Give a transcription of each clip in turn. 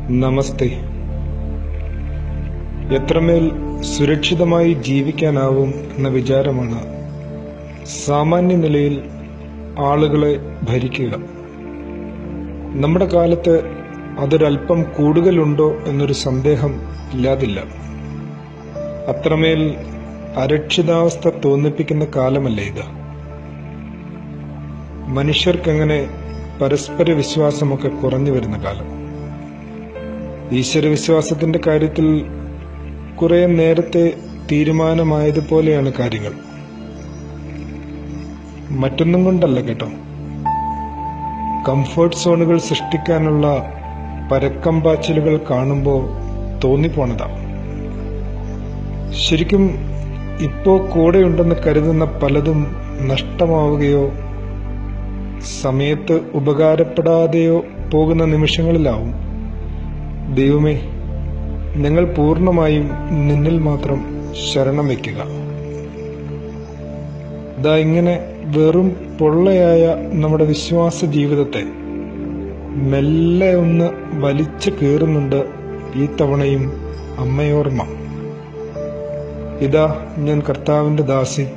നമസ്തേ. എത്രമേൽ സുരക്ഷിതമായി ജീവിക്കാനാവും എന്ന വിചാരമാണ് സാമാന്യ നിലയിൽ ആളുകളെ ഭരിക്കുക. നമ്മുടെ കാലത്ത് അതൊരൽപ്പം കൂടുതലുണ്ടോ എന്നൊരു സന്ദേഹം ഇല്ലാതില്ല. അത്രമേൽ അരക്ഷിതാവസ്ഥ തോന്നിപ്പിക്കുന്ന കാലമല്ലേ ഇത്. മനുഷ്യർക്കങ്ങനെ പരസ്പര വിശ്വാസമൊക്കെ കുറഞ്ഞു വരുന്ന കാലം. ഈശ്വരവിശ്വാസത്തിന്റെ കാര്യത്തിൽ കുറെ നേരത്തെ തീരുമാനമായതുപോലെയാണ് കാര്യങ്ങൾ. മറ്റൊന്നും കൊണ്ടല്ല കേട്ടോ, കംഫർട്ട് സോണുകൾ സൃഷ്ടിക്കാനുള്ള പരക്കം പാച്ചിലുകൾ കാണുമ്പോൾ തോന്നിപ്പോണതാ. ശരിക്കും ഇപ്പോ കൂടെയുണ്ടെന്ന് കരുതുന്ന പലതും നഷ്ടമാവുകയോ സമയത്ത് ഉപകാരപ്പെടാതെയോ പോകുന്ന നിമിഷങ്ങളിലാവും ദൈവമേ, ഞങ്ങൾ പൂർണ്ണമായും നിന്നിൽ മാത്രം ശരണം വയ്ക്കുക. ദാ ഇങ്ങനെ വെറും പൊള്ളയായ നമ്മുടെ വിശ്വാസ ജീവിതത്തെ മെല്ലെ ഒന്ന് വലിച്ചു കീറുന്നുണ്ട് ഈ തവണയും അമ്മയോർമ്മ. ഇതാ ഞാൻ കർത്താവിന്റെ ദാസി,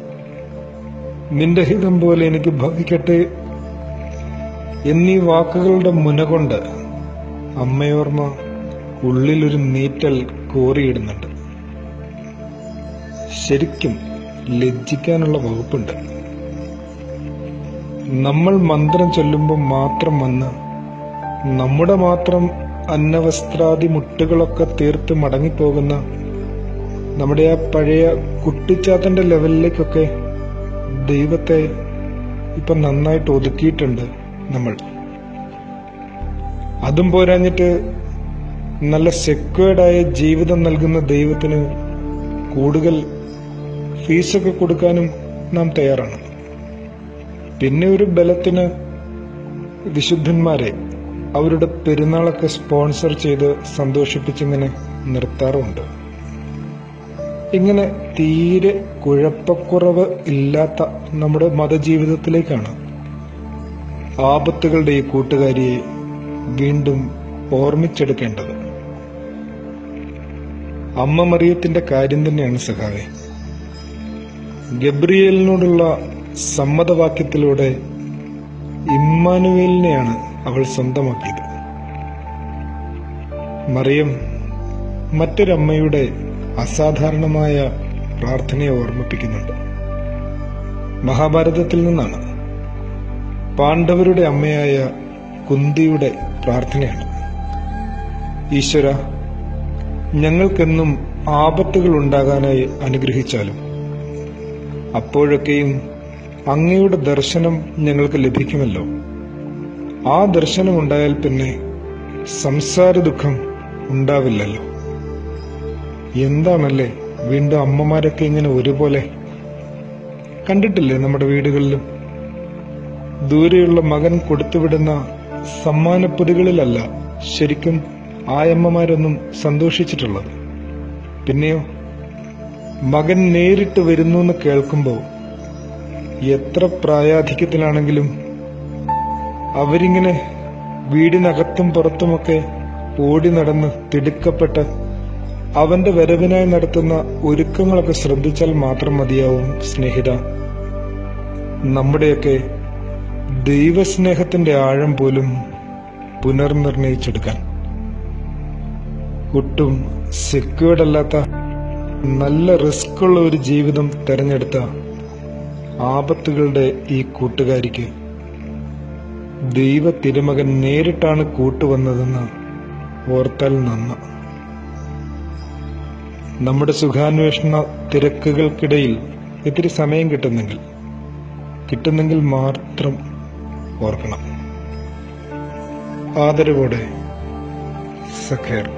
നിന്റെ ഹിതം പോലെ എനിക്ക് ഭവിക്കട്ടെ എന്നീ വാക്കുകളുടെ മുനകൊണ്ട് അമ്മയോർമ്മ ഉള്ളിലൊരു നീറ്റൽ കോറിയിടുന്നുണ്ട്. ശരിക്കും ലജ്ജിക്കാനുള്ള വകുപ്പുണ്ട്. നമ്മൾ മന്ത്രം ചൊല്ലുമ്പോൾ മാത്രം വന്ന് നമ്മുടെ മാത്രം അന്നവസ്ത്രാദി മുട്ടുകളൊക്കെ തീർത്ത് മടങ്ങിപ്പോകുന്ന നമ്മുടെ ആ പഴയ കുട്ടിച്ചാത്തന്റെ ലെവലിലേക്കൊക്കെ ദൈവത്തെ ഇപ്പൊ നന്നായിട്ട് ഒതുക്കിയിട്ടുണ്ട് നമ്മൾ. അതും പോരാഞ്ഞിട്ട് നല്ല സെക്വേർഡായ ജീവിതം നൽകുന്ന ദൈവത്തിന് കൂടുതൽ ഫീസൊക്കെ കൊടുക്കാനും നാം തയ്യാറാണ്. പിന്നെ ഒരു ബലത്തിന് വിശുദ്ധന്മാരെ അവരുടെ പെരുന്നാളൊക്കെ സ്പോൺസർ ചെയ്ത് സന്തോഷിപ്പിച്ചിങ്ങനെ നിർത്താറുണ്ട്. ഇങ്ങനെ തീരെ കുഴപ്പക്കുറവ് ഇല്ലാത്ത നമ്മുടെ മതജീവിതത്തിലേക്കാണ് ആപത്തുകളുടെ ഈ കൂട്ടുകാരിയെ വീണ്ടും ഓർമ്മിച്ചെടുക്കേണ്ടത്. അമ്മ മറിയത്തിന്റെ കാര്യം തന്നെയാണ് സഖാവെ. ഗബ്രിയേലിനോടുള്ള സമ്മതവാക്യത്തിലൂടെ ഇമ്മാനുവേലിനെയാണ് അവൾ സ്വന്തമാക്കിയത്. മറിയം മറ്റൊരമ്മയുടെ അസാധാരണമായ പ്രാർത്ഥനയെ ഓർമ്മിപ്പിക്കുന്നുണ്ട്. മഹാഭാരതത്തിൽ നിന്നാണ്. പാണ്ഡവരുടെ അമ്മയായ കുന്തിയുടെ പ്രാർത്ഥനയാണ്. ഈശ്വര, ഞങ്ങൾക്കെന്നും ആപത്തുകൾ ഉണ്ടാകാനായി അനുഗ്രഹിച്ചാലും അപ്പോഴൊക്കെയും അങ്ങയുടെ ദർശനം ഞങ്ങൾക്ക് ലഭിക്കുമല്ലോ. ആ ദർശനം ഉണ്ടായാൽ പിന്നെ സംസാര ദുഃഖം ഉണ്ടാവില്ലല്ലോ. എന്താണല്ലേ വീണ്ടും അമ്മമാരൊക്കെ ഇങ്ങനെ ഒരുപോലെ കണ്ടിട്ടില്ലേ നമ്മുടെ വീടുകളിലും? ദൂരെയുള്ള മകൻ കൊടുത്തുവിടുന്ന സമ്മാനപ്പൊതികളിലല്ല ശരിക്കും ആയമ്മമാരൊന്നും സന്തോഷിച്ചിട്ടുള്ളത്. പിന്നെയോ മകൻ നേരിട്ട് വരുന്നു എന്ന് കേൾക്കുമ്പോൾ എത്ര പ്രായാധിക്യത്തിലാണെങ്കിലും അവരിങ്ങനെ വീടിനകത്തും പുറത്തുമൊക്കെ ഓടി നടന്ന് തിടുക്കപ്പെട്ട് അവന്റെ വരവിനായി നടത്തുന്ന ഒരുക്കങ്ങളൊക്കെ ശ്രദ്ധിച്ചാൽ മാത്രം മതിയാവും സ്നേഹിത, നമ്മുടെയൊക്കെ ദൈവസ്നേഹത്തിന്റെ ആഴം പോലും പുനർനിർണയിച്ചെടുക്കാൻ. ഒട്ടും സെക്യൂർഡ് അല്ലാത്ത നല്ല റിസ്ക് ഉള്ള ഒരു ജീവിതം തെരഞ്ഞെടുത്ത ആപത്തുകളുടെ ഈ കൂട്ടുകാരിക്ക് ദൈവ തിരുമകൻ നേരിട്ടാണ് കൂട്ടുവന്നതെന്ന് ഓർത്താൽ നന്ന. നമ്മുടെ സുഖാന്വേഷണ തിരക്കുകൾക്കിടയിൽ ഇത്തിരി സമയം കിട്ടുന്നെങ്കിൽ മാത്രം ഓർക്കണം. ആദരവോടെ സഖേർ.